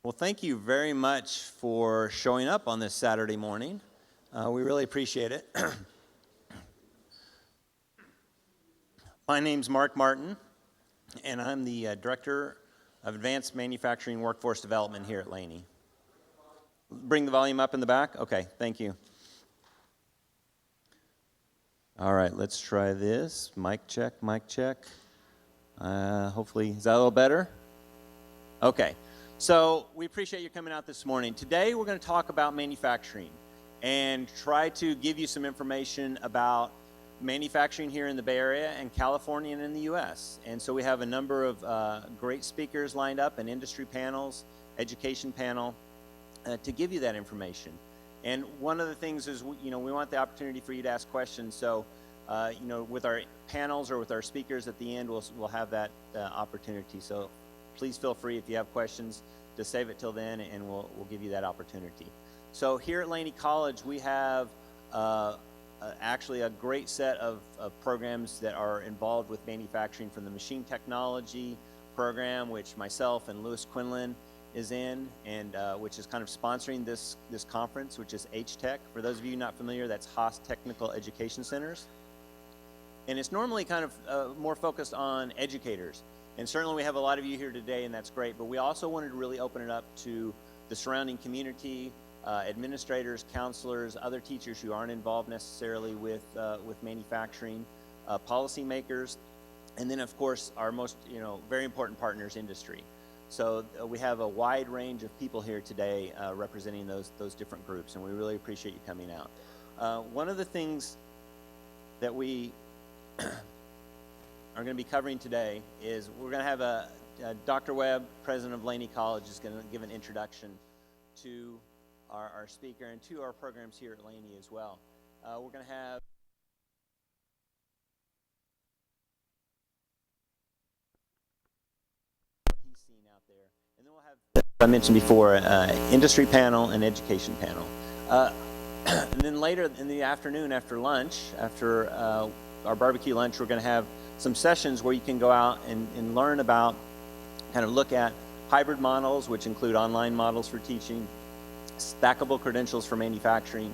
Well, thank you very much for showing up on this Saturday morning. We really appreciate it. My name's Mark Martin, and I'm the Director of Advanced Manufacturing Workforce Development here at Laney. Bring the volume up in the back? Okay, thank you. All right, let's try this. Mic check, mic check. Hopefully, is that a little better? Okay. So we appreciate you coming out this morning. Today we're going to talk about manufacturing and try to give you some information about manufacturing here in the Bay Area and California and in the U.S. And so we have a number of great speakers lined up and industry panels, education panel, to give you that information. And one of the things is, we want the opportunity for you to ask questions. So, with our panels or with our speakers at the end, we'll have that opportunity. So please feel free if you have questions to save it till then, and we'll give you that opportunity. So here at Laney College, we have actually a great set of programs that are involved with manufacturing, from the machine technology program, which myself and Lewis Quinlan is in, and which is kind of sponsoring this conference, which is HTEC. For those of you not familiar, that's Haas Technical Education Centers. And it's normally kind of more focused on educators. And certainly we have a lot of you here today, and that's great, but we also wanted to really open it up to the surrounding community, administrators, counselors, other teachers who aren't involved necessarily with manufacturing, policymakers, and then of course our most very important partners, industry. So we have a wide range of people here today representing those different groups, and we really appreciate you coming out. One of the things that we are going to be covering today is we're going to have Dr. Webb, president of Laney College, is going to give an introduction to our speaker and to our programs here at Laney as well. We're going to have what he's seen out there. And then we'll have, as I mentioned before, industry panel and education panel. And then later in the afternoon, after lunch, after our barbecue lunch, we're going to have some sessions where you can go out and learn about, kind of look at hybrid models, which include online models for teaching, stackable credentials for manufacturing,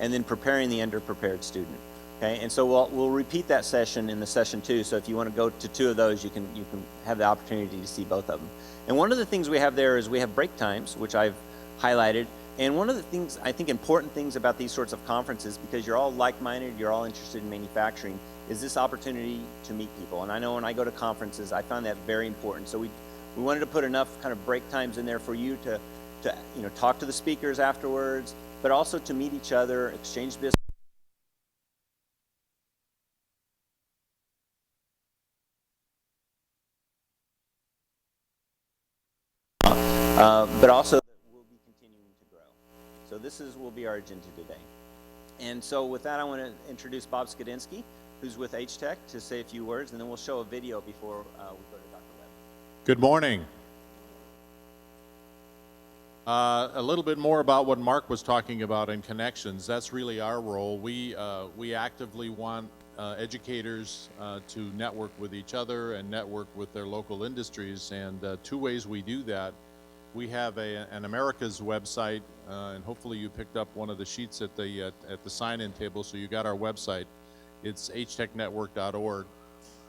and then preparing the underprepared student. Okay, and so we'll repeat that session in the session 2. So if you want to go to 2 of those, you can have the opportunity to see both of them. And one of the things we have there is we have break times, which I've highlighted. And one of the things, I think, important things about these sorts of conferences, because you're all like-minded, you're all interested in manufacturing, is this opportunity to meet people. And I know when I go to conferences, I find that very important. So we wanted to put enough kind of break times in there for you to talk to the speakers afterwards, but also to meet each other, exchange business. But also we'll be continuing to grow. So this will be our agenda today. And so with that, I want to introduce Bob Skadinsky, who's with HTEC, to say a few words, and then we'll show a video before we go to Dr. Webb. Good morning. A little bit more about what Mark was talking about in connections. That's really our role. We actively want educators to network with each other and network with their local industries, and 2 ways we do that. We have an America's website, and hopefully you picked up one of the sheets at the sign-in table, so you got our website. It's htechnetwork.org,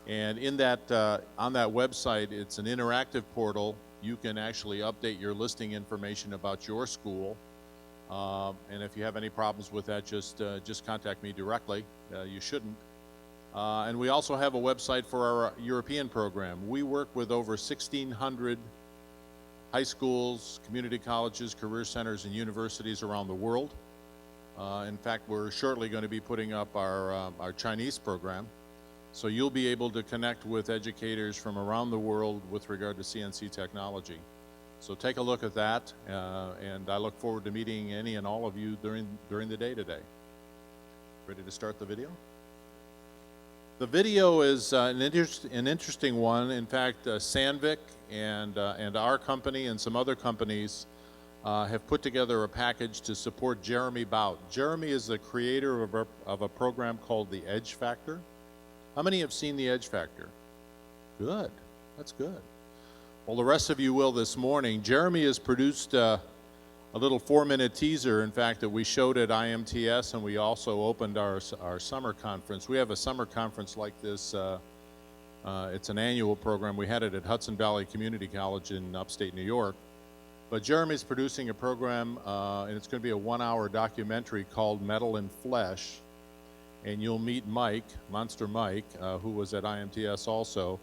and in that on that website, it's an interactive portal. You can actually update your listing information about your school, and if you have any problems with that, just contact me directly. You shouldn't. And we also have a website for our European program. We work with over 1,600 high schools, community colleges, career centers, and universities around the world. In fact, we're shortly going to be putting up our Chinese program. So you'll be able to connect with educators from around the world with regard to CNC technology. So take a look at that, and I look forward to meeting any and all of you during the day today. Ready to start the video? The video is an interesting one. In fact, Sandvik and our company and some other companies have put together a package to support Jeremy Bout. Jeremy is the creator of a program called the Edge Factor. How many have seen the Edge Factor? Good. That's good. Well, the rest of you will this morning. Jeremy has produced a little 4-minute teaser, in fact, that we showed at IMTS, and we also opened our summer conference. We have a summer conference like this. It's an annual program. We had it at Hudson Valley Community College in upstate New York. But Jeremy's producing a program, and it's going to be a 1-hour documentary called Metal and Flesh. And you'll meet Mike, Monster Mike, who was at IMTS also.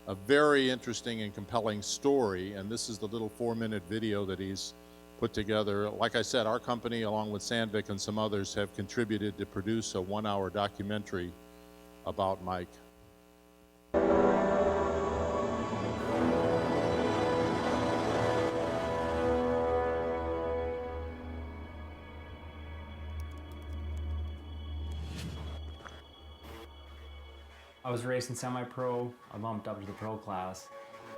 A very interesting and compelling story, and this is the little 4-minute video that he's put together. Like I said, our company, along with Sandvik and some others, have contributed to produce a 1-hour documentary about Mike. I was racing semi-pro. I bumped up to the pro class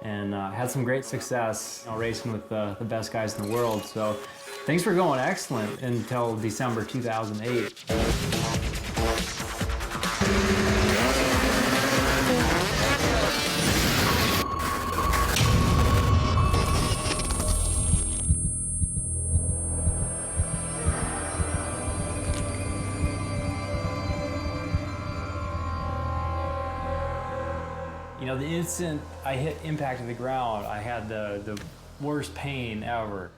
and had some great success, racing with the best guys in the world. So things were going excellent until December 2008. You know, the instant I hit impact of the ground, I had the worst pain ever.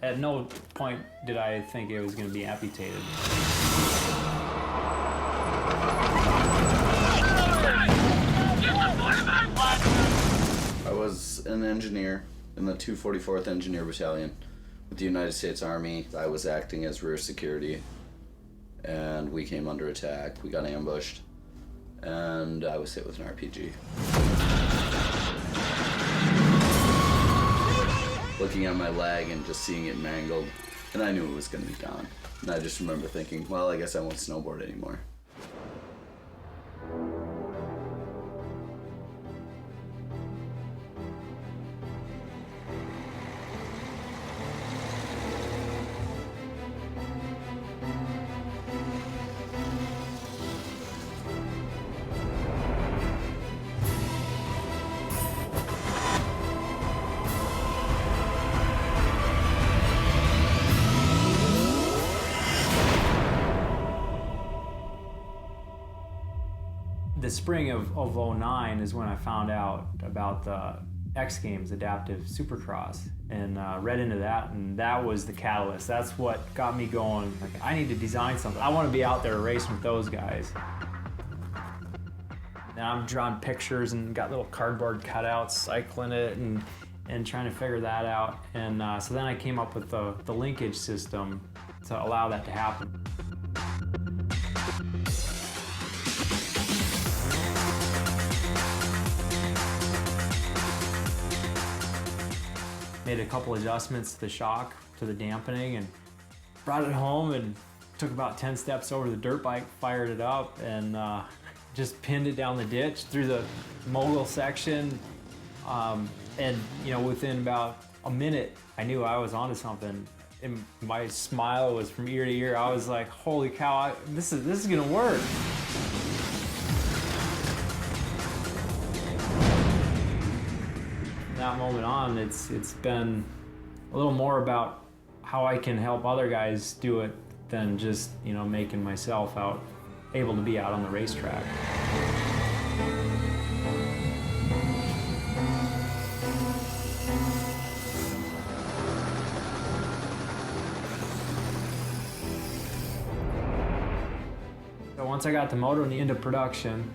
At no point did I think it was going to be amputated. I was an engineer in the 244th Engineer Battalion with the United States Army. I was acting as rear security, and we came under attack. We got ambushed, and I was hit with an RPG. Looking at my leg and just seeing it mangled, and I knew it was going to be gone. And I just remember thinking, well, I guess I won't snowboard anymore. The spring of '09 is when I found out about the X Games Adaptive Supercross and read into that, and that was the catalyst. That's what got me going. Like, I need to design something. I want to be out there racing with those guys. And I'm drawing pictures and got little cardboard cutouts, cycling it and trying to figure that out. And so then I came up with the linkage system to allow that to happen. Made a couple adjustments to the shock, to the dampening, and brought it home and took about 10 steps over the dirt bike, fired it up, and just pinned it down the ditch through the mogul section. And you know, within about a minute, I knew I was onto something. And my smile was from ear to ear. I was like, holy cow, this is gonna work. That moment on, it's been a little more about how I can help other guys do it than just, you know, making myself able to be out on the racetrack. So once I got the moto into production,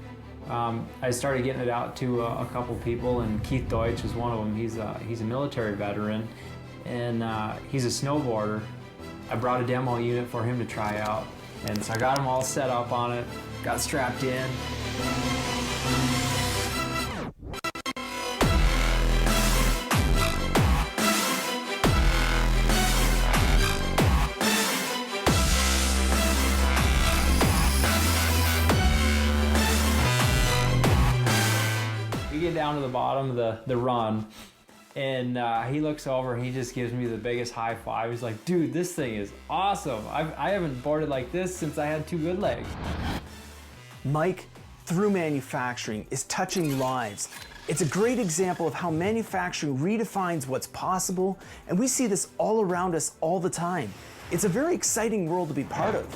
I started getting it out to a couple people, and Keith Deutsch is one of them. He's a military veteran, and he's a snowboarder. I brought a demo unit for him to try out, and so I got him all set up on it, got strapped in. Get down to the bottom of the run, and he looks over and he just gives me the biggest high five. He's like, dude, this thing is awesome. I haven't boarded like this since I had 2 good legs. Mike, through manufacturing, is touching lives It's a great example of how manufacturing redefines what's possible, and we see this all around us all the time. It's a very exciting world to be part of.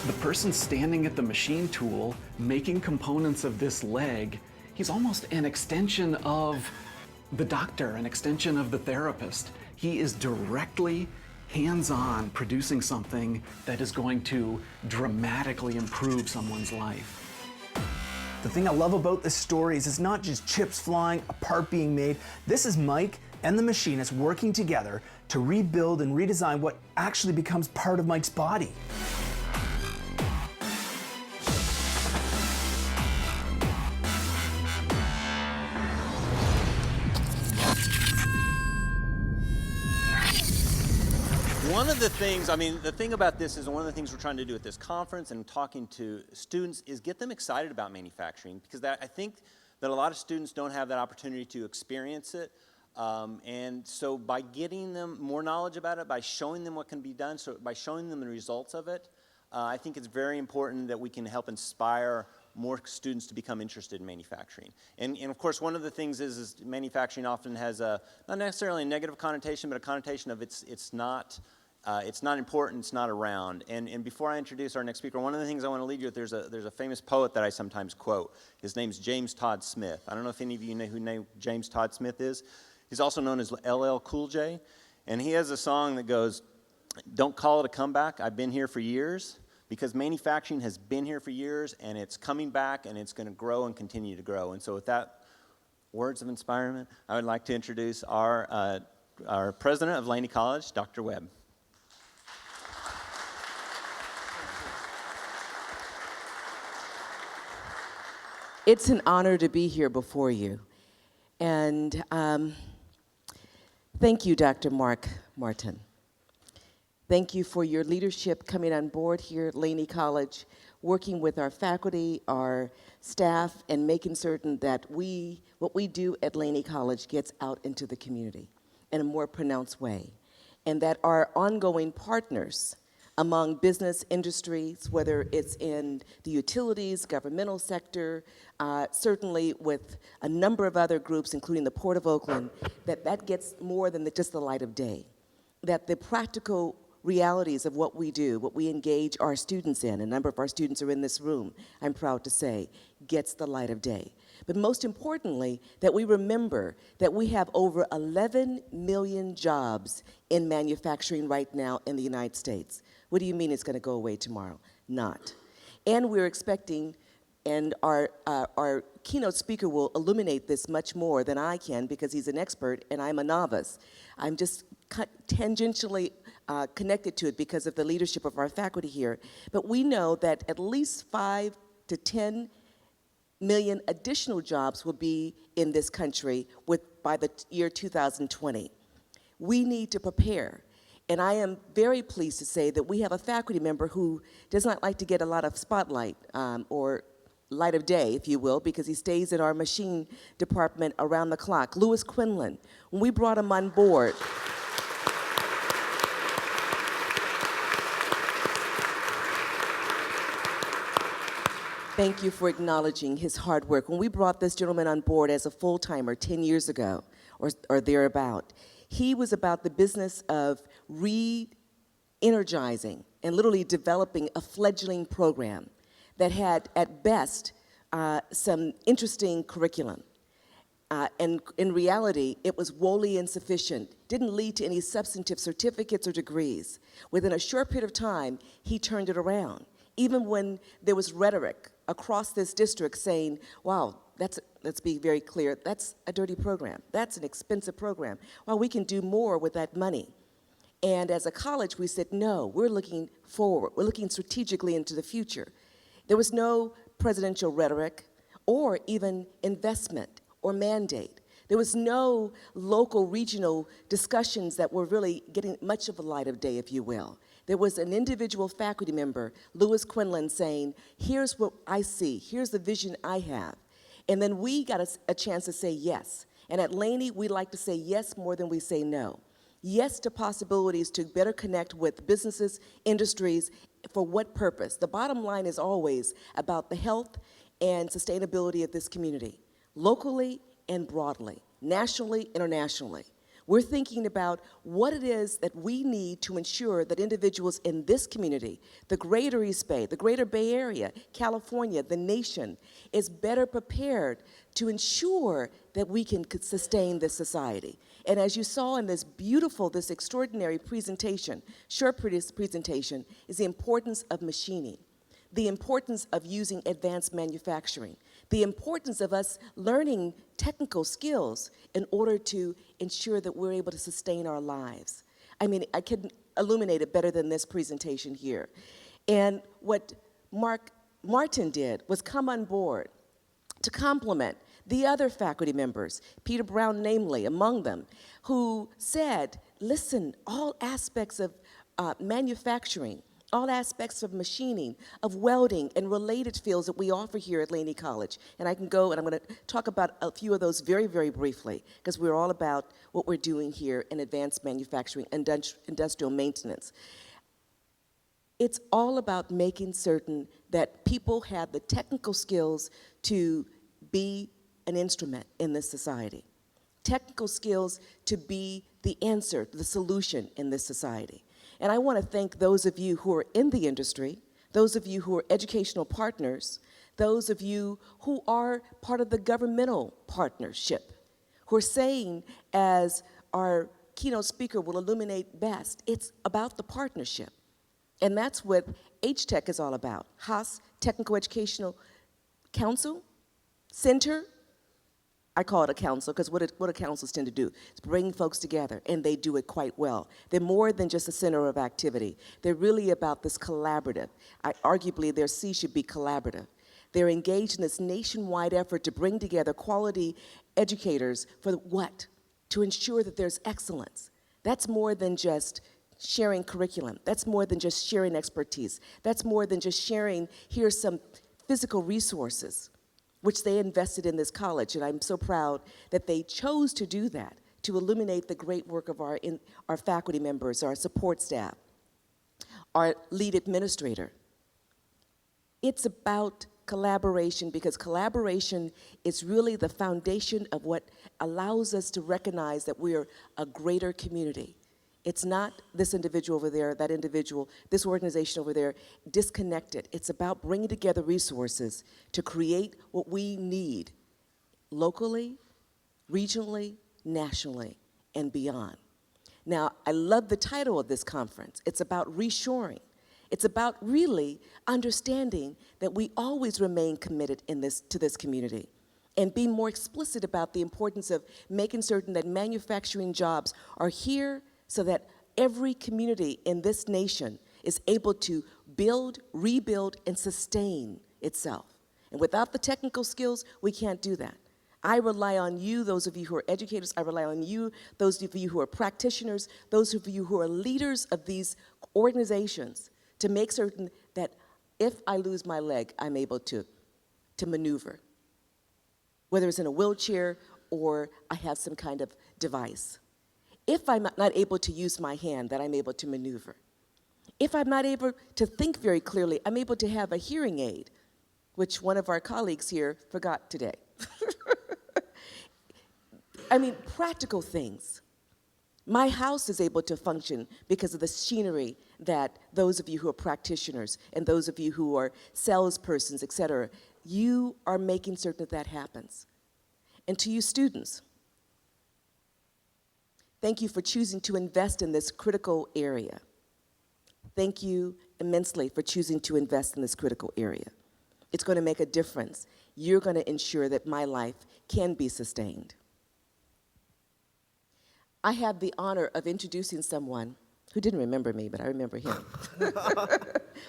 The person standing at the machine tool, making components of this leg, he's almost an extension of the doctor, an extension of the therapist. He is directly hands-on producing something that is going to dramatically improve someone's life. The thing I love about this story is it's not just chips flying, a part being made. This is Mike and the machinist working together to rebuild and redesign what actually becomes part of Mike's body. One of the things, the thing about this is one of the things we're trying to do at this conference and talking to students is get them excited about manufacturing, because I think that a lot of students don't have that opportunity to experience it. And so by getting them more knowledge about it, by showing them what can be done, so by showing them the results of it, I think it's very important that we can help inspire more students to become interested in manufacturing. And of course, one of the things is manufacturing often has a, not necessarily a negative connotation, but a connotation of it's not important, it's not around. And before I introduce our next speaker, one of the things I want to lead you with, there's a famous poet that I sometimes quote. His name's James Todd Smith. I don't know if any of you know who James Todd Smith is. He's also known as LL Cool J. And he has a song that goes, "Don't call it a comeback, I've been here for years." Because manufacturing has been here for years, and it's coming back, and it's going to grow and continue to grow. And so with that words of inspirement, I would like to introduce our president of Laney College, Dr. Webb. It's an honor to be here before you. And thank you, Dr. Mark Martin. Thank you for your leadership coming on board here at Laney College, working with our faculty, our staff, and making certain that what we do at Laney College gets out into the community in a more pronounced way. And that our ongoing partners among business industries, whether it's in the utilities, governmental sector, certainly with a number of other groups, including the Port of Oakland, that gets more than just the light of day. That the practical realities of what we do, what we engage our students in, a number of our students are in this room, I'm proud to say, gets the light of day. But most importantly, that we remember that we have over 11 million jobs in manufacturing right now in the United States. What do you mean it's going to go away tomorrow? Not. And we're expecting, and our keynote speaker will illuminate this much more than I can because he's an expert and I'm a novice. I'm just tangentially connected to it because of the leadership of our faculty here. But we know that at least 5 to 10 million additional jobs will be in this country by the year 2020. We need to prepare. And I am very pleased to say that we have a faculty member who does not like to get a lot of spotlight or light of day, if you will, because he stays in our machine department around the clock. Louis Quinlan, when we brought him on board, thank you for acknowledging his hard work. When we brought this gentleman on board as a full-timer 10 years ago, or thereabout, he was about the business of re-energizing and literally developing a fledgling program that had, at best, some interesting curriculum. And in reality, it was woefully insufficient, didn't lead to any substantive certificates or degrees. Within a short period of time, he turned it around. Even when there was rhetoric across this district saying, wow, let's be very clear, that's a dirty program. That's an expensive program. Well, we can do more with that money. And as a college, we said, no, we're looking forward. We're looking strategically into the future. There was no presidential rhetoric or even investment or mandate. There was no local, regional discussions that were really getting much of a light of day, if you will. There was an individual faculty member, Louis Quinlan, saying, here's what I see, here's the vision I have. And then we got a chance to say yes. And at Laney, we like to say yes more than we say no. Yes to possibilities to better connect with businesses, industries, for what purpose? The bottom line is always about the health and sustainability of this community, locally and broadly, nationally, internationally. We're thinking about what it is that we need to ensure that individuals in this community, the greater East Bay, the greater Bay Area, California, the nation, is better prepared to ensure that we can sustain this society. And as you saw in this beautiful, this extraordinary presentation, short presentation, is the importance of machining, the importance of using advanced manufacturing, the importance of us learning technical skills in order to ensure that we're able to sustain our lives. I mean, I couldn't illuminate it better than this presentation here. And what Martin did was come on board to complement the other faculty members, Peter Brown namely among them, who said, listen, all aspects of manufacturing, all aspects of machining, of welding, and related fields that we offer here at Laney College. And I can go, and I'm going to talk about a few of those very, very briefly, because we're all about what we're doing here in advanced manufacturing and industrial maintenance. It's all about making certain that people have the technical skills to be an instrument in this society, technical skills to be the answer, the solution in this society. And I want to thank those of you who are in the industry, those of you who are educational partners, those of you who are part of the governmental partnership, who are saying, as our keynote speaker will illuminate best, it's about the partnership. And that's what HTEC is all about. Haas Technical Educational Council, Center. I call it a council because what do councils tend to do? It's bring folks together, and they do it quite well. They're more than just a center of activity. They're really about this collaborative. Arguably, their C should be collaborative. They're engaged in this nationwide effort to bring together quality educators for what? To ensure that there's excellence. That's more than just sharing curriculum. That's more than just sharing expertise. That's more than just sharing, here's some physical resources, which they invested in this college, and I'm so proud that they chose to do that, to illuminate the great work of our faculty members, our support staff, our lead administrator. It's about collaboration, because collaboration is really the foundation of what allows us to recognize that we are a greater community. It's not this individual over there, that individual, this organization over there, disconnected. It's about bringing together resources to create what we need locally, regionally, nationally, and beyond. Now, I love the title of this conference. It's about reshoring. It's about really understanding that we always remain committed to this community and be more explicit about the importance of making certain that manufacturing jobs are here so that every community in this nation is able to build, rebuild, and sustain itself. And without the technical skills, we can't do that. I rely on you, those of you who are educators. I rely on you, those of you who are practitioners, those of you who are leaders of these organizations, to make certain that if I lose my leg, I'm able to maneuver, whether it's in a wheelchair or I have some kind of device. If I'm not able to use my hand, that I'm able to maneuver. If I'm not able to think very clearly, I'm able to have a hearing aid, which one of our colleagues here forgot today. I mean, practical things. My house is able to function because of the machinery that those of you who are practitioners and those of you who are salespersons, et cetera, you are making certain that that happens. And to you students, thank you for choosing to invest in this critical area. Thank you immensely for choosing to invest in this critical area. It's going to make a difference. You're going to ensure that my life can be sustained. I have the honor of introducing someone who didn't remember me, but I remember him.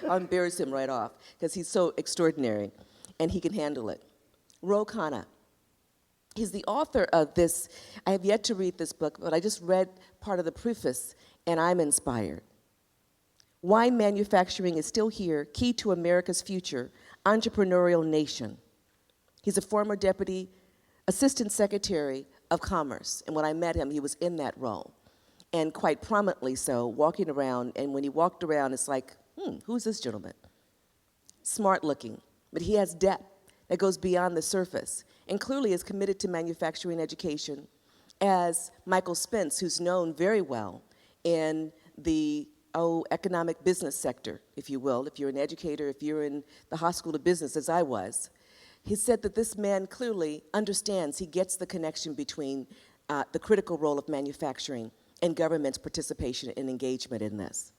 I'll embarrass him right off because he's so extraordinary and he can handle it. Ro Khanna. He's the author of this. I have yet to read this book, but I just read part of the preface, and I'm inspired. Why Manufacturing is Still Here, Key to America's Future, Entrepreneurial Nation. He's a former Deputy Assistant Secretary of Commerce, and when I met him, he was in that role, and quite prominently so, walking around, and when he walked around, it's like who's this gentleman? Smart looking, but he has depth that goes beyond the surface and clearly is committed to manufacturing education, as Michael Spence, who's known very well in the economic business sector, if you will, if you're an educator, if you're in the high school of business, as I was. He said that this man clearly understands, he gets the connection between the critical role of manufacturing and government's participation and engagement in this.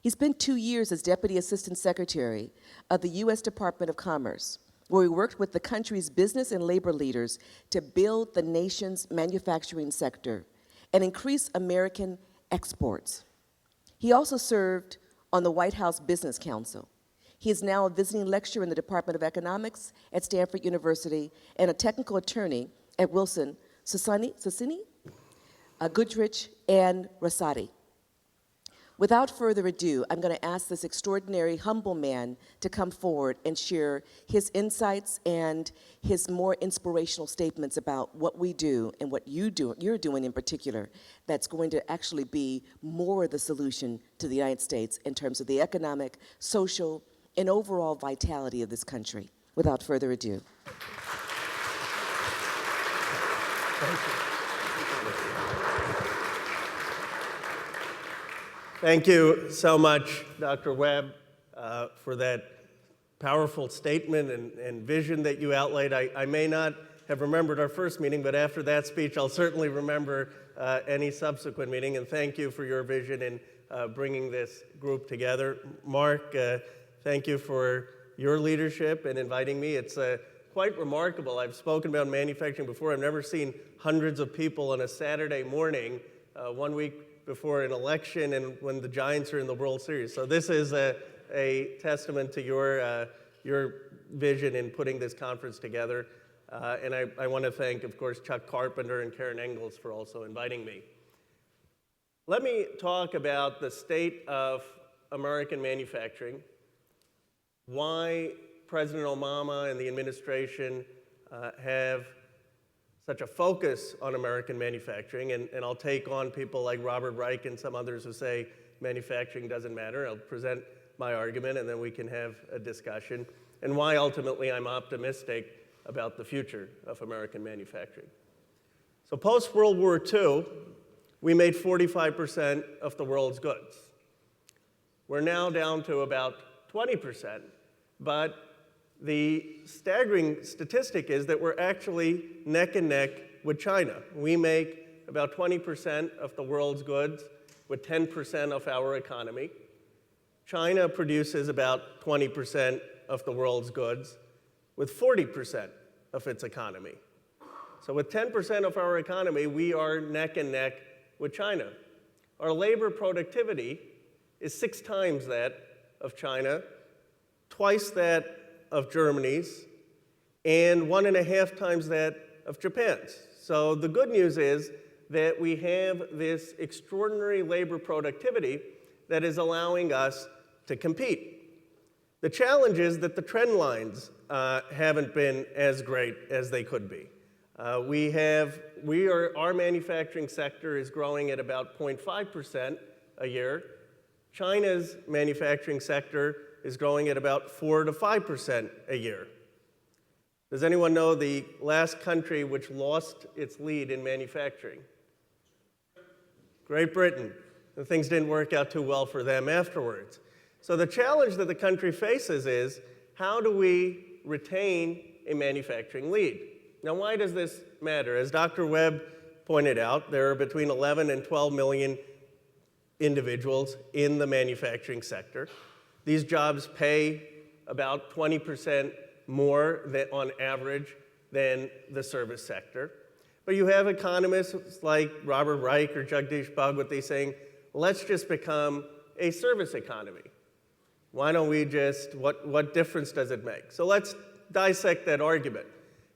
He spent 2 years as Deputy Assistant Secretary of the U.S. Department of Commerce, where he worked with the country's business and labor leaders to build the nation's manufacturing sector and increase American exports. He also served on the White House Business Council. He is now a visiting lecturer in the Department of Economics at Stanford University and a technical attorney at Wilson, Sonsini, Goodrich, and Rosati. Without further ado, I'm going to ask this extraordinary, humble man to come forward and share his insights and his more inspirational statements about what we do and what you're doing in particular that's going to actually be more of the solution to the United States in terms of the economic, social, and overall vitality of this country. Without further ado. Thank you so much, Dr. Webb, for that powerful statement and vision that you outlaid. I may not have remembered our first meeting, but after that speech, I'll certainly remember any subsequent meeting. And thank you for your vision in bringing this group together. Mark, thank you for your leadership and inviting me. It's quite remarkable. I've spoken about manufacturing before. I've never seen hundreds of people on a Saturday morning, 1 week before an election and when the Giants are in the World Series. So this is a testament to your vision in putting this conference together. And I want to thank, of course, Chuck Carpenter and Karen Engels for also inviting me. Let me talk about the state of American manufacturing, why President Obama and the administration have such a focus on American manufacturing, and I'll take on people like Robert Reich and some others who say manufacturing doesn't matter. I'll present my argument and then we can have a discussion, and why ultimately I'm optimistic about the future of American manufacturing. So post-World War II, we made 45% of the world's goods. We're now down to about 20%, but the staggering statistic is that we're actually neck and neck with China. We make about 20% of the world's goods with 10% of our economy. China produces about 20% of the world's goods with 40% of its economy. So with 10% of our economy, we are neck and neck with China. Our labor productivity is 6 times that of China, twice that of Germany's, and 1.5 times that of Japan's. So the good news is that we have this extraordinary labor productivity that is allowing us to compete. The challenge is that the trend lines haven't been as great as they could be. Our manufacturing sector is growing at about 0.5% a year. China's manufacturing sector is growing at about 4 to 5% a year. Does anyone know the last country which lost its lead in manufacturing? Great Britain. And things didn't work out too well for them afterwards. So the challenge that the country faces is, how do we retain a manufacturing lead? Now, why does this matter? As Dr. Webb pointed out, there are between 11 and 12 million individuals in the manufacturing sector. These jobs pay about 20% more on average than the service sector. But you have economists like Robert Reich or Jagdish Bhagwati saying, let's just become a service economy. Why don't we just, what difference does it make? So let's dissect that argument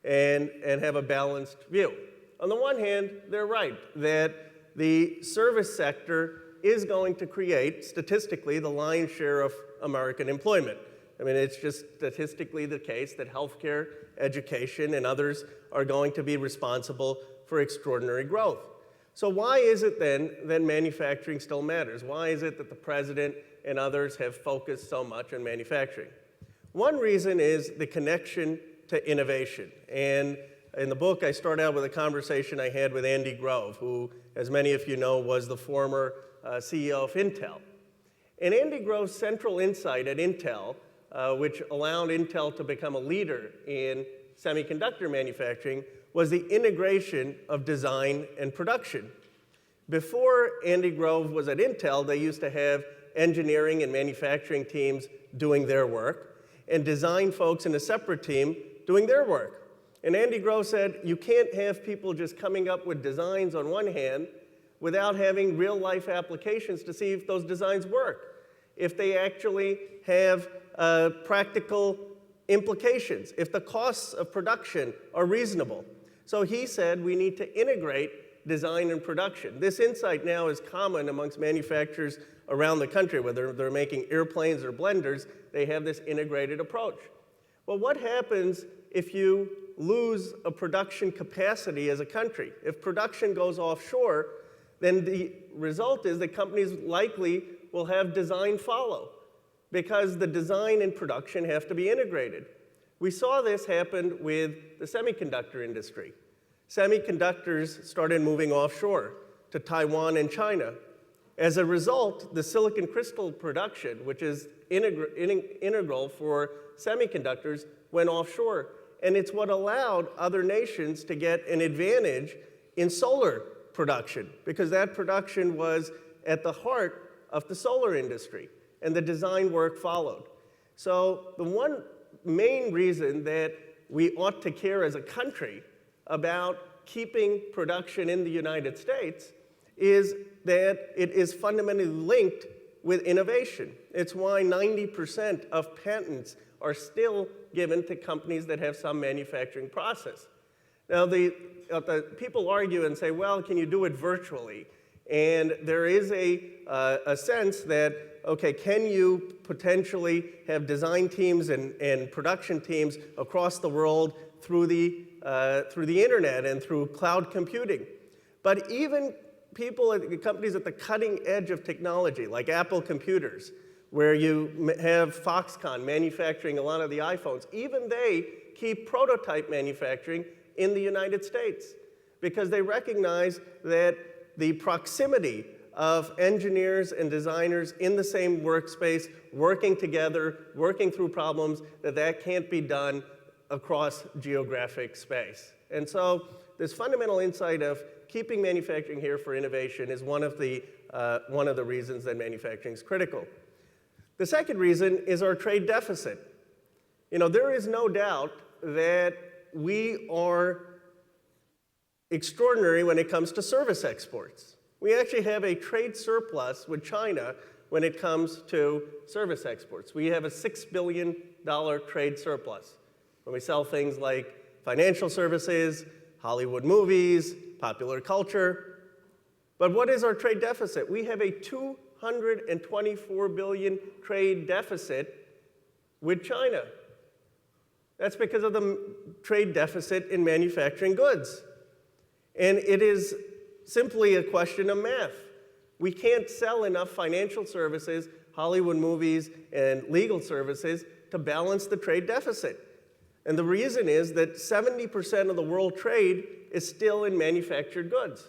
and have a balanced view. On the one hand, they're right that the service sector is going to create, statistically, the lion's share of American employment. I mean, it's just statistically the case that healthcare, education, and others are going to be responsible for extraordinary growth. So why is it then that manufacturing still matters? Why is it that the president and others have focused so much on manufacturing. One reason is the connection to innovation. And in the book, I start out with a conversation I had with Andy Grove, who, as many of you know, was the former CEO of Intel. And Andy Grove's central insight at Intel, which allowed Intel to become a leader in semiconductor manufacturing, was the integration of design and production. Before Andy Grove was at Intel, they used to have engineering and manufacturing teams doing their work, and design folks in a separate team doing their work. And Andy Grove said, you can't have people just coming up with designs on one hand without having real-life applications to see if those designs work, if they actually have practical implications, if the costs of production are reasonable. So he said we need to integrate design and production. This insight now is common amongst manufacturers around the country, whether they're making airplanes or blenders, they have this integrated approach. Well, what happens if you lose a production capacity as a country? If production goes offshore, then the result is that companies likely will have design follow, because the design and production have to be integrated. We saw this happen with the semiconductor industry. Semiconductors started moving offshore to Taiwan and China. As a result, the silicon crystal production, which is integral for semiconductors, went offshore. And it's what allowed other nations to get an advantage in solar production, because that production was at the heart of the solar industry, and the design work followed. So the one main reason that we ought to care as a country about keeping production in the United States is that it is fundamentally linked with innovation. It's why 90% of patents are still given to companies that have some manufacturing process. Now, the people argue and say, well, can you do it virtually? And there is a sense that, okay, can you potentially have design teams and production teams across the world through the internet and through cloud computing? But even people at companies at the cutting edge of technology, like Apple Computers, where you have Foxconn manufacturing a lot of the iPhones, even they keep prototype manufacturing in the United States, because they recognize that the proximity of engineers and designers in the same workspace, working together, working through problems, that can't be done across geographic space. And so this fundamental insight of keeping manufacturing here for innovation is one of the reasons that manufacturing is critical. The second reason is our trade deficit. You know, there is no doubt that we are extraordinary when it comes to service exports. We actually have a trade surplus with China when it comes to service exports. We have a $6 billion trade surplus when we sell things like financial services, Hollywood movies, popular culture. But what is our trade deficit? We have a $224 billion trade deficit with China. That's because of the trade deficit in manufacturing goods. And it is simply a question of math. We can't sell enough financial services, Hollywood movies, and legal services to balance the trade deficit. And the reason is that 70% of the world trade is still in manufactured goods.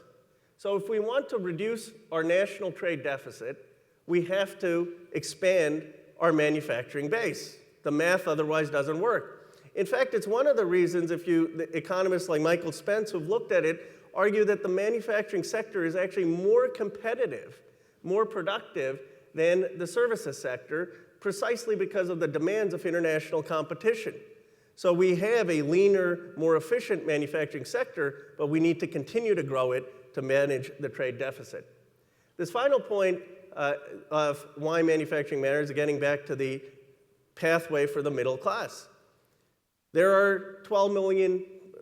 So if we want to reduce our national trade deficit, we have to expand our manufacturing base. The math otherwise doesn't work. In fact, it's one of the reasons, the economists like Michael Spence who've looked at it argue that the manufacturing sector is actually more competitive, more productive than the services sector, precisely because of the demands of international competition. So we have a leaner, more efficient manufacturing sector, but we need to continue to grow it to manage the trade deficit. This final point of why manufacturing matters, getting back to the pathway for the middle class. There are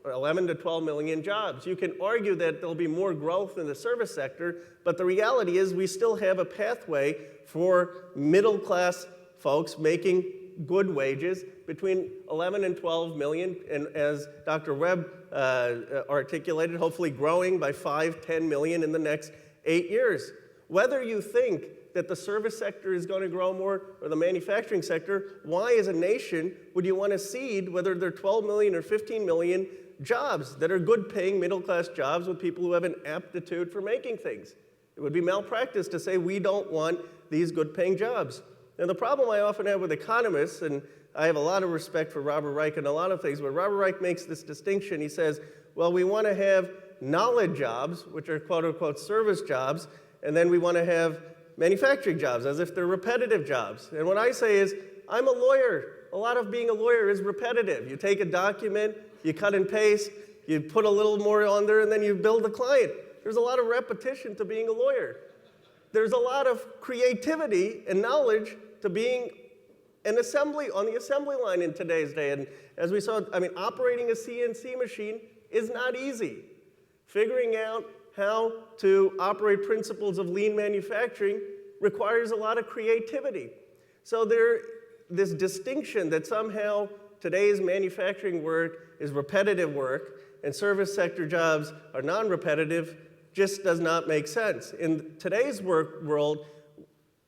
11 to 12 million jobs. You can argue that there'll be more growth in the service sector, but the reality is we still have a pathway for middle class folks making good wages between 11 and 12 million, and as Dr. Webb articulated, hopefully growing by 5, 10 million in the next 8 years. Whether you think that the service sector is going to grow more or the manufacturing sector, why as a nation would you want to cede whether they're 12 million or 15 million jobs that are good-paying middle-class jobs with people who have an aptitude for making things? It would be malpractice to say we don't want these good-paying jobs. And the problem I often have with economists, and I have a lot of respect for Robert Reich and a lot of things, but Robert Reich makes this distinction. He says, well, we want to have knowledge jobs, which are quote-unquote service jobs, and then we want to have manufacturing jobs, as if they're repetitive jobs. And what I say is, I'm a lawyer. A lot of being a lawyer is repetitive. You take a document, you cut and paste, you put a little more on there, and then you build a client. There's a lot of repetition to being a lawyer. There's a lot of creativity and knowledge to being on the assembly line in today's day. And as we saw, operating a CNC machine is not easy. Figuring out how to operate principles of lean manufacturing requires a lot of creativity. So this distinction that somehow today's manufacturing work is repetitive work and service sector jobs are non-repetitive just does not make sense. In today's world,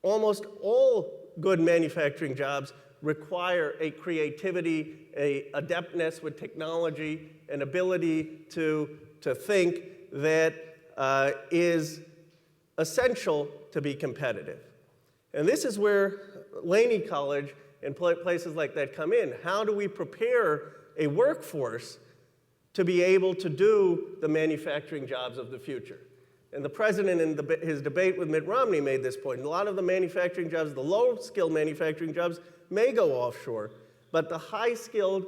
almost all good manufacturing jobs require a creativity, a adeptness with technology, an ability to think that is essential to be competitive. And this is where Laney College and places like that come in. How do we prepare a workforce to be able to do the manufacturing jobs of the future? And the president in his debate with Mitt Romney made this point. A lot of the manufacturing jobs, the low-skilled manufacturing jobs, may go offshore, but the high-skilled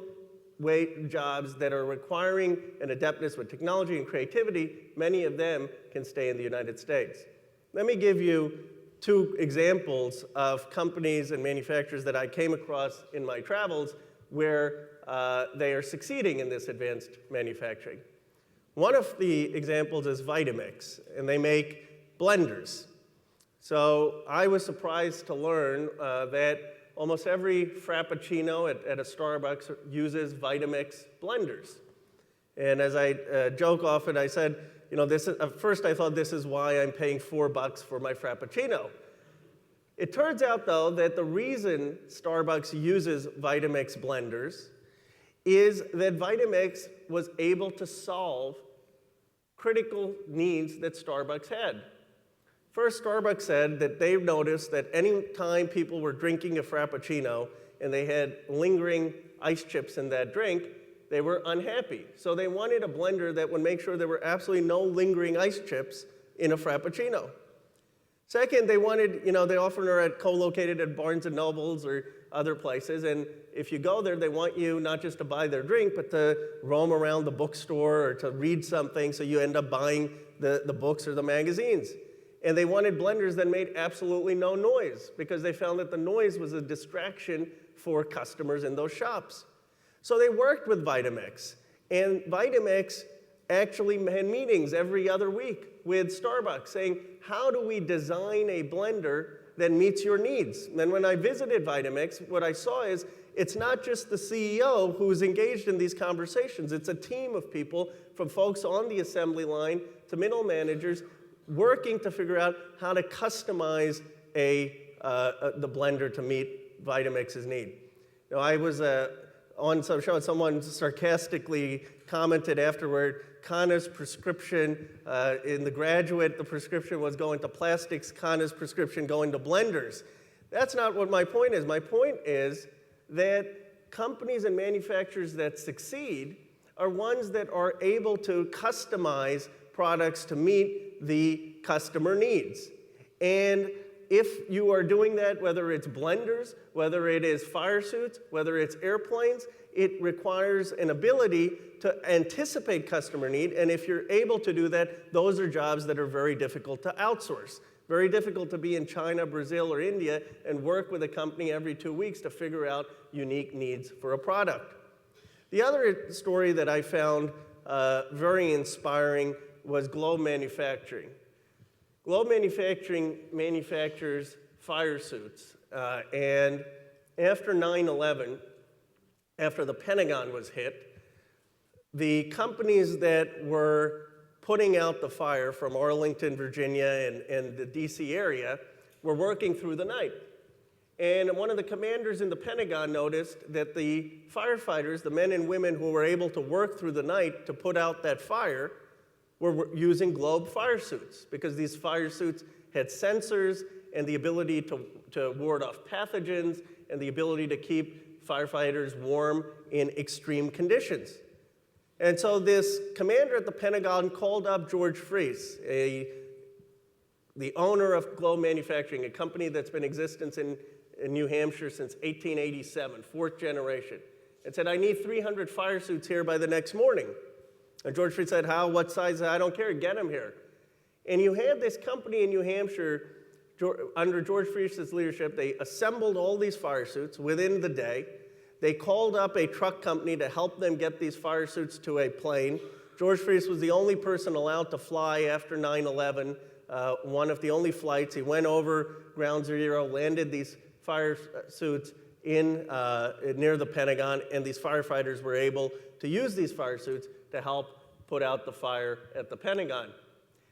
jobs that are requiring an adeptness with technology and creativity, many of them can stay in the United States. Let me give you two examples of companies and manufacturers that I came across in my travels where they are succeeding in this advanced manufacturing. One of the examples is Vitamix, and they make blenders. So I was surprised to learn that almost every Frappuccino at a Starbucks uses Vitamix blenders. And as I joke often, I said, at first I thought this is why I'm paying $4 for my Frappuccino. It turns out, though, that the reason Starbucks uses Vitamix blenders is that Vitamix was able to solve critical needs that Starbucks had. First, Starbucks said that they noticed that any time people were drinking a Frappuccino and they had lingering ice chips in that drink, they were unhappy. So they wanted a blender that would make sure there were absolutely no lingering ice chips in a Frappuccino. Second, they wanted, they often are co-located at Barnes & Nobles or other places, and if you go there, they want you not just to buy their drink, but to roam around the bookstore or to read something, so you end up buying the books or the magazines. And they wanted blenders that made absolutely no noise, because they found that the noise was a distraction for customers in those shops. So they worked with Vitamix, and Vitamix actually had meetings every other week with Starbucks saying, how do we design a blender that meets your needs? And when I visited Vitamix, what I saw is it's not just the CEO who's engaged in these conversations. It's a team of people, from folks on the assembly line to middle managers, working to figure out how to customize the blender to meet Vitamix's need. I was on some show, and someone sarcastically commented afterward, Khanna's prescription, in The Graduate, the prescription was going to plastics, Khanna's prescription going to blenders. That's not what my point is. My point is that companies and manufacturers that succeed are ones that are able to customize products to meet the customer needs. And if you are doing that, whether it's blenders, whether it is fire suits, whether it's airplanes, it requires an ability to anticipate customer need. And if you're able to do that, those are jobs that are very difficult to outsource. Very difficult to be in China, Brazil, or India and work with a company every 2 weeks to figure out unique needs for a product. The other story that I found very inspiring was Globe Manufacturing. Globe Manufacturing manufactures fire suits. And after 9/11, after the Pentagon was hit, the companies that were putting out the fire from Arlington, Virginia, and the DC area were working through the night. And one of the commanders in the Pentagon noticed that the firefighters, the men and women who were able to work through the night to put out that fire, were using globe fire suits, because these fire suits had sensors and the ability to ward off pathogens and the ability to keep firefighters warm in extreme conditions. And so this commander at the Pentagon called up George Freese, the owner of Globe Manufacturing, a company that's been in existence in New Hampshire since 1887, fourth generation, and said, I need 300 fire suits here by the next morning. And George Freese said, how, what size? I don't care, get them here. And you had this company in New Hampshire, under George Freese's leadership, they assembled all these fire suits within the day. They called up a truck company to help them get these fire suits to a plane. George Freese was the only person allowed to fly after 9/11, one of the only flights. He went over ground zero, landed these fire suits near the Pentagon, and these firefighters were able to use these fire suits to help put out the fire at the Pentagon.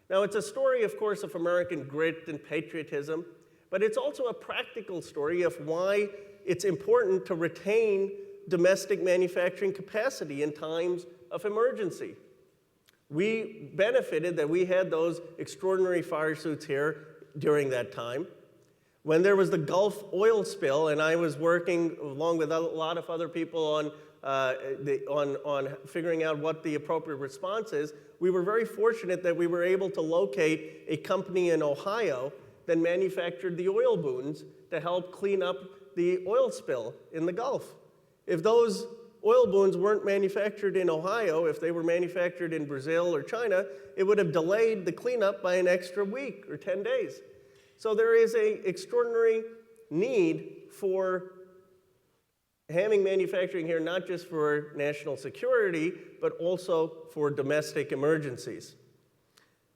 Now, it's a story, of course, of American grit and patriotism, but it's also a practical story of why it's important to retain domestic manufacturing capacity in times of emergency. We benefited that we had those extraordinary fire suits here during that time. When there was the Gulf oil spill, and I was working along with a lot of other people on figuring out what the appropriate response is, we were very fortunate that we were able to locate a company in Ohio that manufactured the oil booms to help clean up the oil spill in the Gulf. If those oil booms weren't manufactured in Ohio, if they were manufactured in Brazil or China, it would have delayed the cleanup by an extra week or 10 days. So there is an extraordinary need for having manufacturing here, not just for national security, but also for domestic emergencies.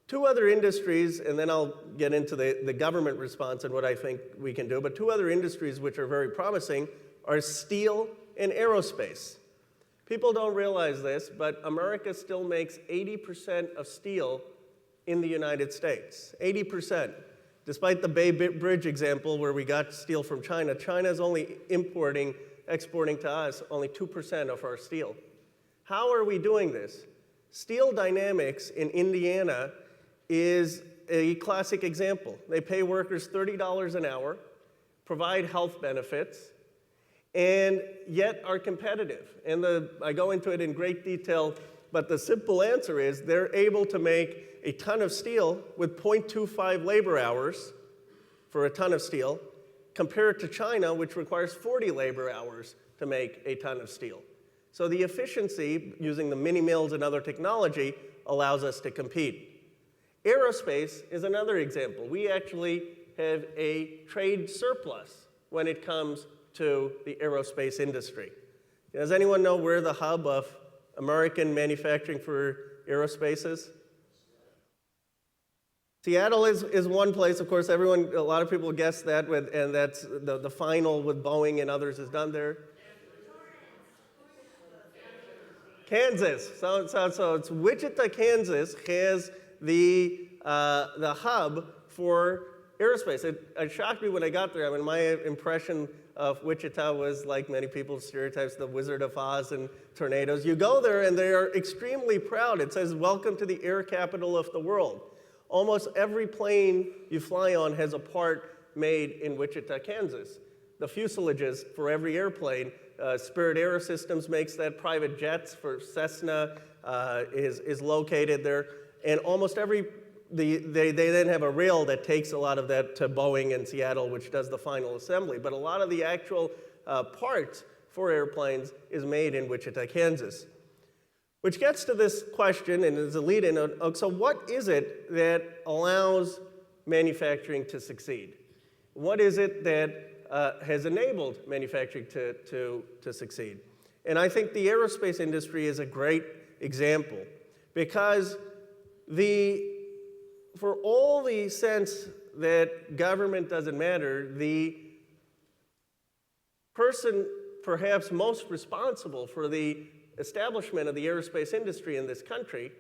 Two other industries, and then I'll get into the government response and what I think we can do, but two other industries which are very promising are steel and aerospace. People don't realize this, but America still makes 80% of steel in the United States, 80%. Despite the Bay Bridge example where we got steel from China, China is only exporting to us only 2% of our steel. How are we doing this? Steel Dynamics in Indiana is a classic example. They pay workers $30 an hour, provide health benefits, and yet are competitive. And I go into it in great detail, but the simple answer is they're able to make a ton of steel with 0.25 labor hours for a ton of steel, compared to China, which requires 40 labor hours to make a ton of steel. So the efficiency, using the mini mills and other technology, allows us to compete. Aerospace is another example. We actually have a trade surplus when it comes to the aerospace industry. Does anyone know where the hub of American manufacturing for aerospace is? Seattle is one place, of course, a lot of people guess that, and that's the final with Boeing and others is done there. Kansas, so it's Wichita, Kansas has the hub for aerospace. It shocked me when I got there. I mean, my impression of Wichita was, like many people's stereotypes, the Wizard of Oz and tornadoes. You go there and they are extremely proud. It says, welcome to the air capital of the world. Almost every plane you fly on has a part made in Wichita, Kansas. The fuselages for every airplane, Spirit Aerosystems makes that. Private jets for Cessna is located there. And almost they then have a rail that takes a lot of that to Boeing in Seattle, which does the final assembly. But a lot of the actual parts for airplanes is made in Wichita, Kansas. Which gets to this question, and is a lead-in, so what is it that allows manufacturing to succeed? What is it that has enabled manufacturing to succeed? And I think the aerospace industry is a great example, because for all the sense that government doesn't matter, the person perhaps most responsible for the establishment of the aerospace industry in this country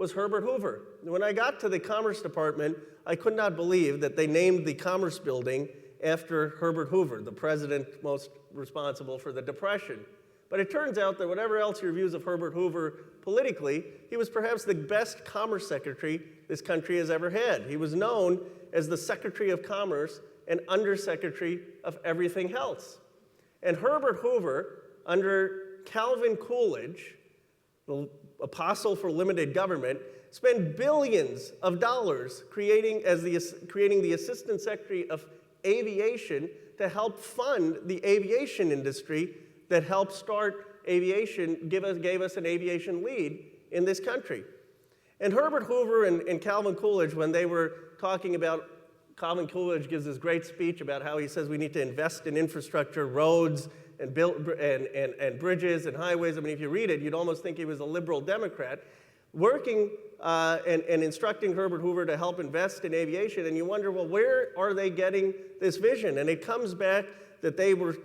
was Herbert Hoover. When I got to the Commerce Department, I could not believe that they named the Commerce Building after Herbert Hoover, the president most responsible for the Depression. But it turns out that whatever else your views of Herbert Hoover politically, he was perhaps the best Commerce Secretary this country has ever had. He was known as the Secretary of Commerce and Undersecretary of everything else. And Herbert Hoover, under Calvin Coolidge, the apostle for limited government, spent billions of dollars creating the Assistant Secretary of Aviation to help fund the aviation industry that helped start aviation, gave us an aviation lead in this country. And Herbert Hoover and Calvin Coolidge, when they were talking about, Calvin Coolidge gives this great speech about how he says we need to invest in infrastructure, roads, and bridges and highways. I mean, if you read it, you'd almost think he was a liberal Democrat, working and instructing Herbert Hoover to help invest in aviation. And you wonder, well, where are they getting this vision? And it comes back that they were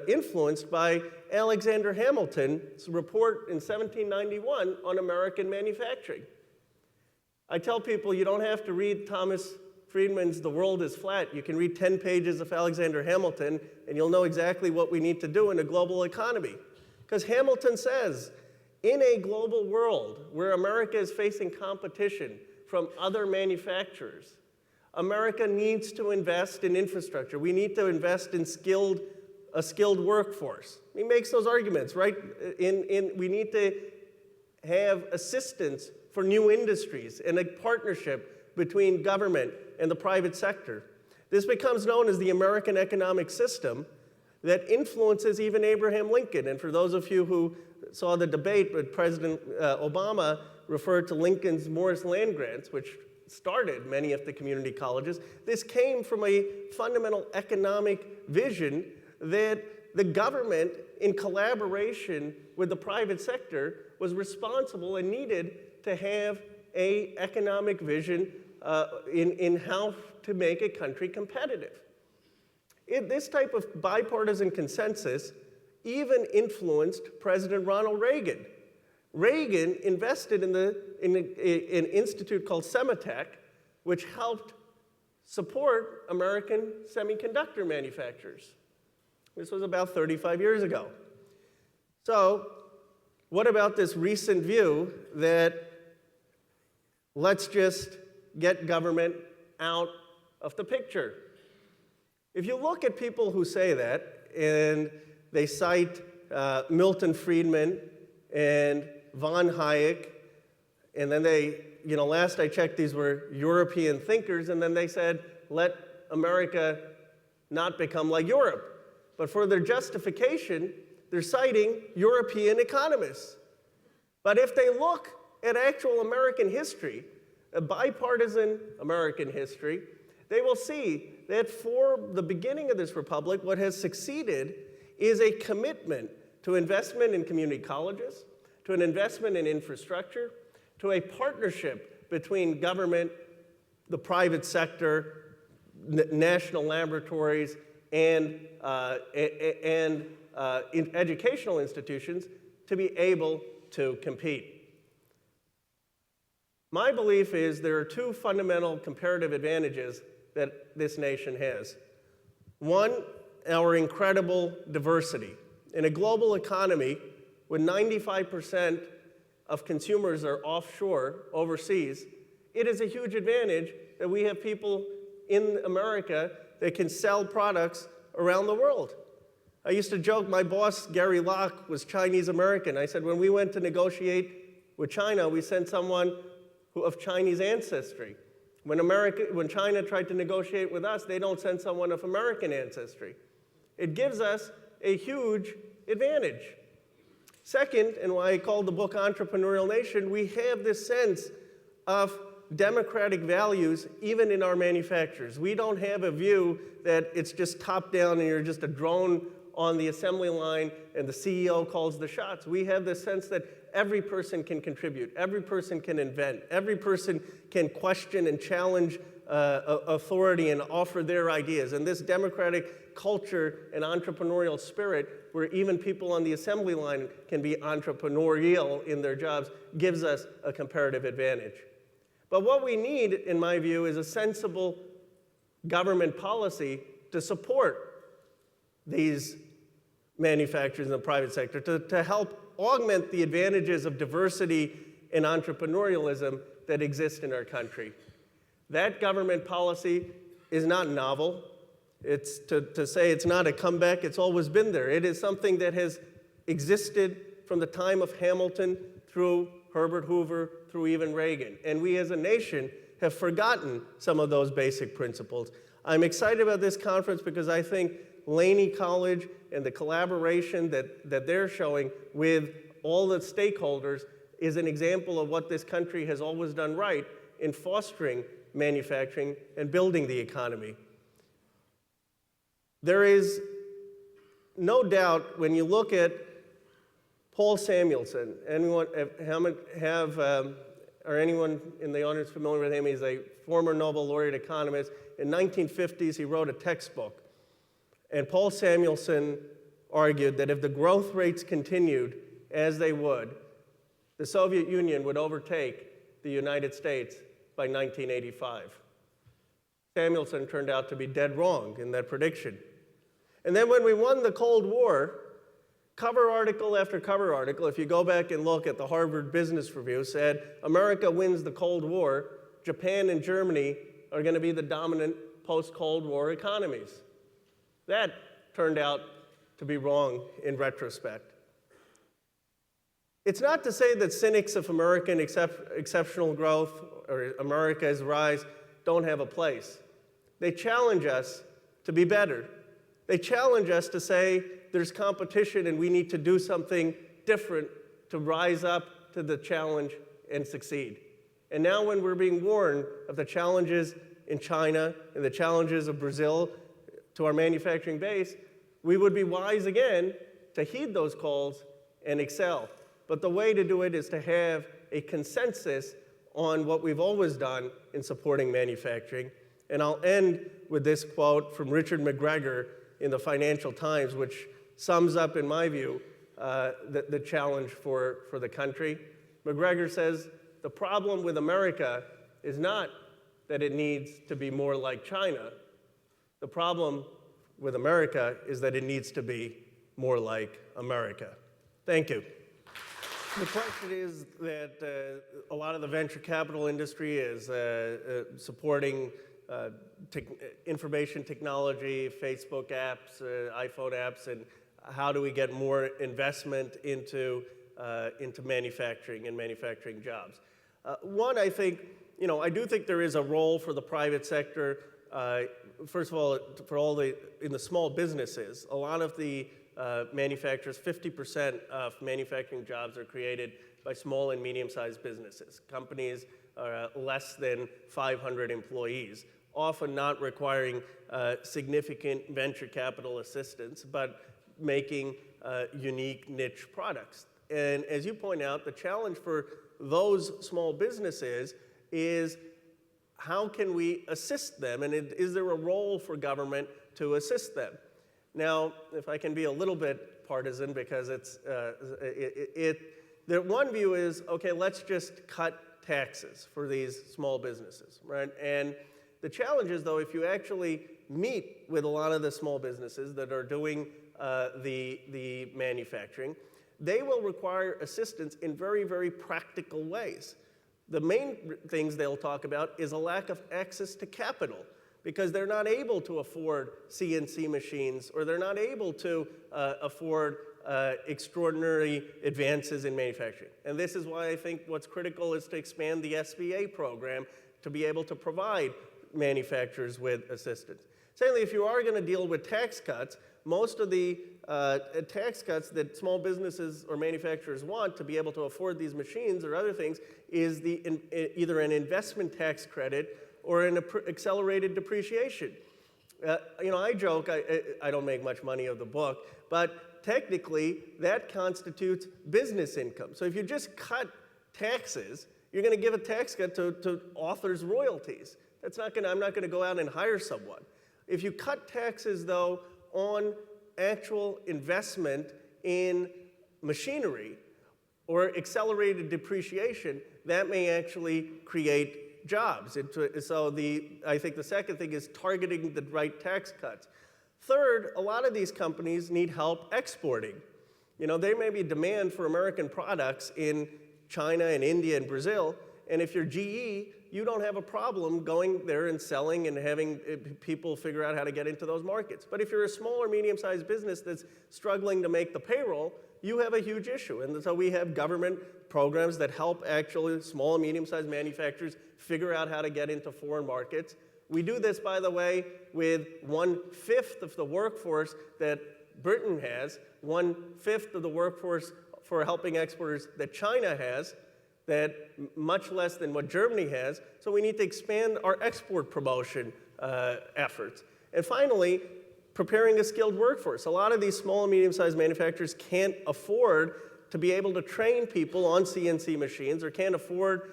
influenced by Alexander Hamilton's report in 1791 on American manufacturing. I tell people you don't have to read Thomas Friedman's The World is Flat. You can read 10 pages of Alexander Hamilton, and you'll know exactly what we need to do in a global economy. Because Hamilton says, in a global world where America is facing competition from other manufacturers, America needs to invest in infrastructure. We need to invest in a skilled workforce. He makes those arguments, right? We need to have assistance for new industries and a partnership between government and the private sector. This becomes known as the American economic system that influences even Abraham Lincoln. And for those of you who saw the debate, but President Obama referred to Lincoln's Morris Land Grants, which started many of the community colleges. This came from a fundamental economic vision that the government, in collaboration with the private sector, was responsible and needed to have an economic vision in how to make a country competitive. This type of bipartisan consensus even influenced President Ronald Reagan. Reagan invested in an institute called Sematech, which helped support American semiconductor manufacturers. This was about 35 years ago. So, what about this recent view that let's just get government out of the picture? If you look at people who say that, and they cite Milton Friedman and von Hayek, and then they, last I checked, these were European thinkers, and then they said, let America not become like Europe. But for their justification, they're citing European economists. But if they look at actual American history, a bipartisan American history, they will see that for the beginning of this republic, what has succeeded is a commitment to investment in community colleges, to an investment in infrastructure, to a partnership between government, the private sector, national laboratories, and educational institutions to be able to compete. My belief is there are two fundamental comparative advantages that this nation has. One, our incredible diversity. In a global economy, when 95% of consumers are offshore, overseas, it is a huge advantage that we have people in America that can sell products around the world. I used to joke, my boss, Gary Locke, was Chinese American. I said, when we went to negotiate with China, we sent someone of Chinese ancestry. When China tried to negotiate with us, they don't send someone of American ancestry. It gives us a huge advantage. Second, and why I called the book Entrepreneurial Nation, we have this sense of democratic values even in our manufacturers. We don't have a view that it's just top down and you're just a drone on the assembly line and the CEO calls the shots. We have this sense that every person can contribute, every person can invent, every person can question and challenge authority and offer their ideas. And this democratic culture and entrepreneurial spirit, where even people on the assembly line can be entrepreneurial in their jobs, gives us a comparative advantage. But what we need, in my view, is a sensible government policy to support these manufacturers in the private sector, to help augment the advantages of diversity and entrepreneurialism that exist in our country. That government policy is not novel. It's to say it's not a comeback, it's always been there. It is something that has existed from the time of Hamilton through Herbert Hoover, through even Reagan. And we as a nation have forgotten some of those basic principles. I'm excited about this conference because I think Laney College and the collaboration that they're showing with all the stakeholders is an example of what this country has always done right in fostering manufacturing and building the economy. There is no doubt when you look at Paul Samuelson, anyone anyone in the audience familiar with him? He's a former Nobel laureate economist. In 1950s, he wrote a textbook. And Paul Samuelson argued that if the growth rates continued as they would, the Soviet Union would overtake the United States by 1985. Samuelson turned out to be dead wrong in that prediction. And then when we won the Cold War, cover article after cover article, if you go back and look at the Harvard Business Review, said America wins the Cold War, Japan and Germany are going to be the dominant post-Cold War economies. That turned out to be wrong in retrospect. It's not to say that cynics of American exceptional growth or America's rise don't have a place. They challenge us to be better. They challenge us to say there's competition and we need to do something different to rise up to the challenge and succeed. And now when we're being warned of the challenges in China and the challenges of Brazil to our manufacturing base, we would be wise again to heed those calls and excel. But the way to do it is to have a consensus on what we've always done in supporting manufacturing. And I'll end with this quote from Richard McGregor in the Financial Times, which sums up, in my view, the challenge for the country. McGregor says, the problem with America is not that it needs to be more like China. The problem with America is that it needs to be more like America. Thank you. The question is that a lot of the venture capital industry is supporting information technology, Facebook apps, iPhone apps, and how do we get more investment into manufacturing and manufacturing jobs. One, I think, I do think there is a role for the private sector. First of all, in the small businesses, a lot of the manufacturers, 50% of manufacturing jobs are created by small and medium-sized businesses. Companies are less than 500 employees, often not requiring significant venture capital assistance, but making unique niche products. And as you point out, the challenge for those small businesses is how can we assist them, and is there a role for government to assist them? Now, if I can be a little bit partisan, because the one view is, okay, let's just cut taxes for these small businesses, right? And the challenge is, though, if you actually meet with a lot of the small businesses that are doing the manufacturing, they will require assistance in very, very practical ways. The main things they'll talk about is a lack of access to capital, because they're not able to afford CNC machines, or they're not able to afford extraordinary advances in manufacturing. And this is why I think what's critical is to expand the SBA program to be able to provide manufacturers with assistance. Secondly, if you are going to deal with tax cuts, most of the tax cuts that small businesses or manufacturers want to be able to afford these machines or other things is either an investment tax credit or an accelerated depreciation. I joke, I don't make much money of the book, but technically that constitutes business income. So if you just cut taxes, you're going to give a tax cut to authors' royalties. I'm not going to go out and hire someone. If you cut taxes, though, on actual investment in machinery or accelerated depreciation, that may actually create jobs. I think the second thing is targeting the right tax cuts. Third, a lot of these companies need help exporting. There may be demand for American products in China and India and Brazil, and if you're GE, you don't have a problem going there and selling and having people figure out how to get into those markets. But if you're a small or medium-sized business that's struggling to make the payroll, you have a huge issue. And so we have government programs that help actually small and medium-sized manufacturers figure out how to get into foreign markets. We do this, by the way, with 1/5 of the workforce that Britain has, 1/5 of the workforce for helping exporters that China has, that much less than what Germany has. So we need to expand our export promotion efforts. And finally, preparing a skilled workforce. A lot of these small and medium-sized manufacturers can't afford to be able to train people on CNC machines or can't afford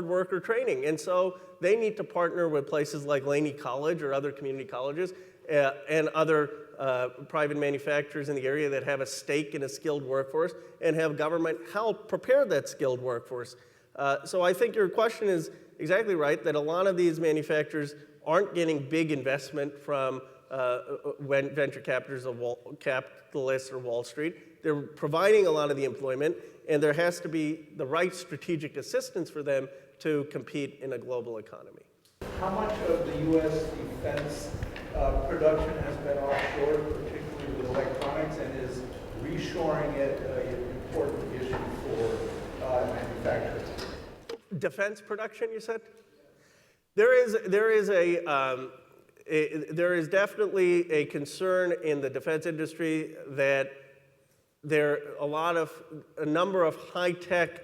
worker training. And so they need to partner with places like Laney College or other community colleges and other private manufacturers in the area that have a stake in a skilled workforce and have government help prepare that skilled workforce. So I think your question is exactly right, that a lot of these manufacturers aren't getting big investment from venture capitalists or Wall Street. They're providing a lot of the employment, and there has to be the right strategic assistance for them to compete in a global economy. How much of the U.S. defense production has been offshore, particularly with electronics, and is reshoring it an important issue for manufacturers? Defense production, you said? There is definitely a concern in the defense industry that a number of high-tech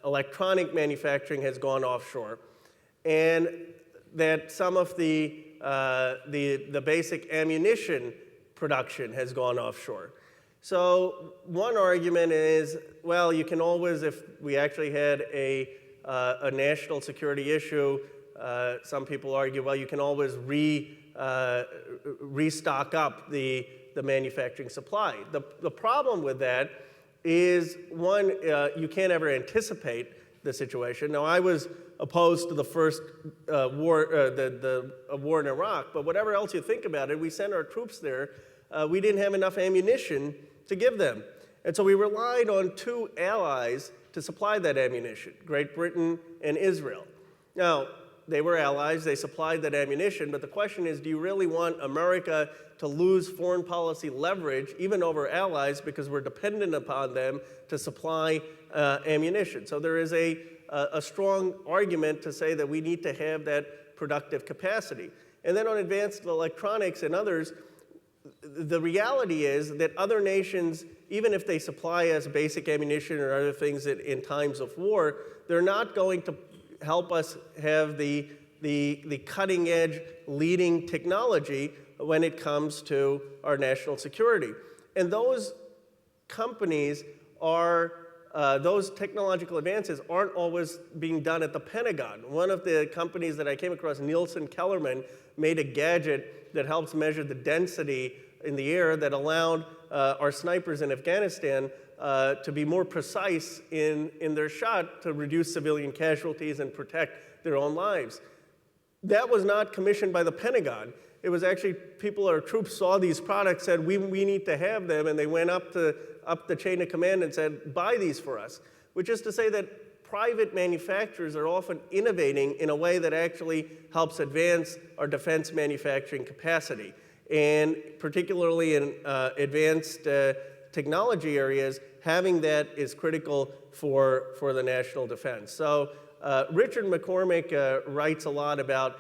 electronic manufacturing has gone offshore, and that some of the basic ammunition production has gone offshore. So one argument is, well, you can always, if we actually had a national security issue, some people argue, well, you can always restock up the manufacturing supply. The problem with that is, one, you can't ever anticipate the situation. Now, I was opposed to the first war, the war in Iraq, but whatever else you think about it, we sent our troops there. We didn't have enough ammunition to give them. And so we relied on two allies to supply that ammunition, Great Britain and Israel. Now, they were allies, they supplied that ammunition, but the question is, do you really want America to lose foreign policy leverage, even over allies, because we're dependent upon them to supply ammunition? So there is a strong argument to say that we need to have that productive capacity. And then on advanced electronics and others, the reality is that other nations, even if they supply us basic ammunition or other things in times of war, they're not going to help us have the cutting edge leading technology when it comes to our national security. And those companies those technological advances aren't always being done at the Pentagon. One of the companies that I came across, Nielsen Kellerman, made a gadget that helps measure the density in the air that allowed our snipers in Afghanistan to be more precise in their shot to reduce civilian casualties and protect their own lives. That was not commissioned by the Pentagon. It was actually people, our troops saw these products, said, we need to have them, and they went up the chain of command and said, buy these for us. Which is to say that private manufacturers are often innovating in a way that actually helps advance our defense manufacturing capacity. And particularly in advanced technology areas, having that is critical for the national defense. So Richard McCormick writes a lot about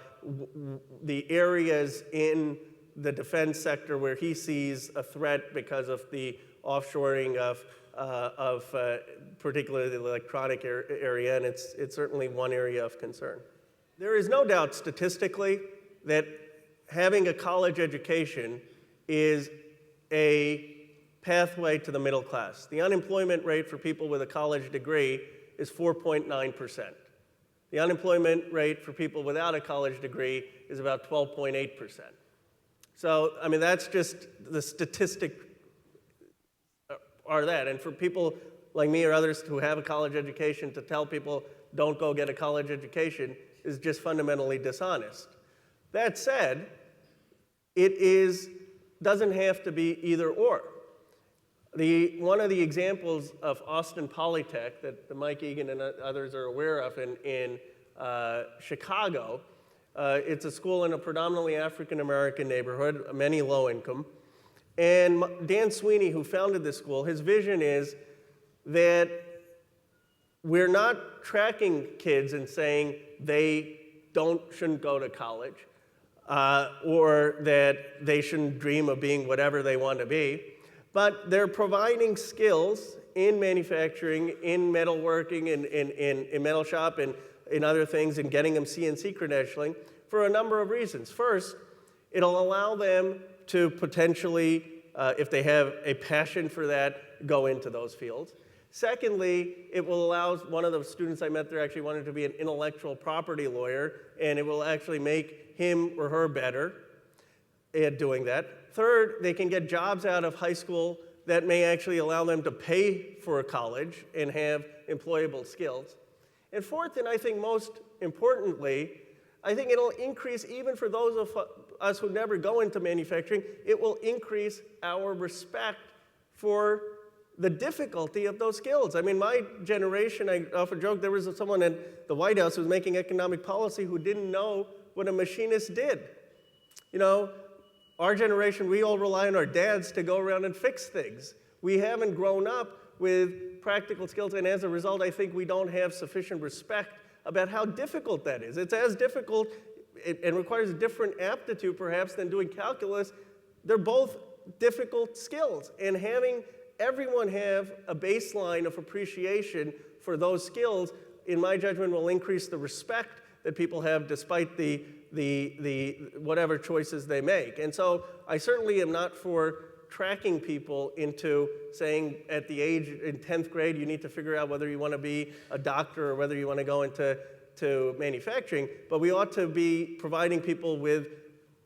the areas in the defense sector where he sees a threat because of the offshoring of particularly the electronic area, and it's certainly one area of concern. There is no doubt statistically that having a college education is a pathway to the middle class. The unemployment rate for people with a college degree is 4.9%. The unemployment rate for people without a college degree is about 12.8%. So, I mean, that's just the statistic are that. And for people like me or others who have a college education to tell people don't go get a college education is just fundamentally dishonest. That said, doesn't have to be either or. One of the examples of Austin Polytech that Mike Egan and others are aware of in Chicago, it's a school in a predominantly African-American neighborhood, many low income. And Dan Sweeney, who founded this school, his vision is that we're not tracking kids and saying they shouldn't go to college, or that they shouldn't dream of being whatever they want to be, but they're providing skills in manufacturing, in metalworking, in metal shop, and in other things, and getting them CNC credentialing for a number of reasons. First, it'll allow them to potentially, if they have a passion for that, go into those fields. Secondly, it will allow one of the students I met there actually wanted to be an intellectual property lawyer, and it will actually make him or her better at doing that. Third, they can get jobs out of high school that may actually allow them to pay for a college and have employable skills. And fourth, and I think most importantly, I think it'll increase, even for those of us who never go into manufacturing, it will increase our respect for the difficulty of those skills. I mean, my generation, I often joke, there was someone at the White House who was making economic policy who didn't know what a machinist did. You know, our generation, we all rely on our dads to go around and fix things. We haven't grown up with practical skills, and as a result, I think we don't have sufficient respect about how difficult that is. It's as difficult and requires a different aptitude, perhaps, than doing calculus. They're both difficult skills, and having everyone have a baseline of appreciation for those skills, in my judgment, will increase the respect that people have despite the whatever choices they make. And so I certainly am not for tracking people into saying at the age in 10th grade you need to figure out whether you want to be a doctor or whether you want to go into manufacturing, but we ought to be providing people with,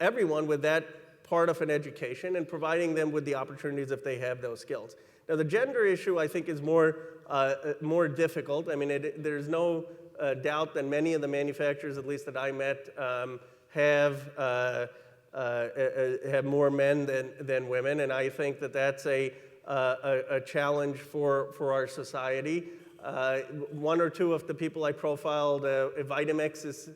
everyone with that part of an education and providing them with the opportunities if they have those skills. Now the gender issue I think is more difficult. I mean, there's no doubt that many of the manufacturers, at least that I met, have more men than women, and I think that that's a challenge for our society. One or two of the people I profiled, Vitamix's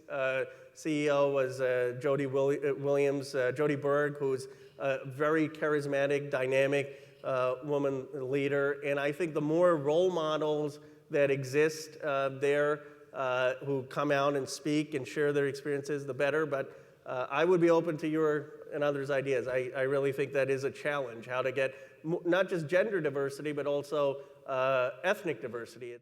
CEO was Jody Berg, who's a very charismatic, dynamic woman leader, and I think the more role models that exist there who come out and speak and share their experiences, the better. But I would be open to your and others' ideas. I really think that is a challenge, how to get not just gender diversity, but also ethnic diversity.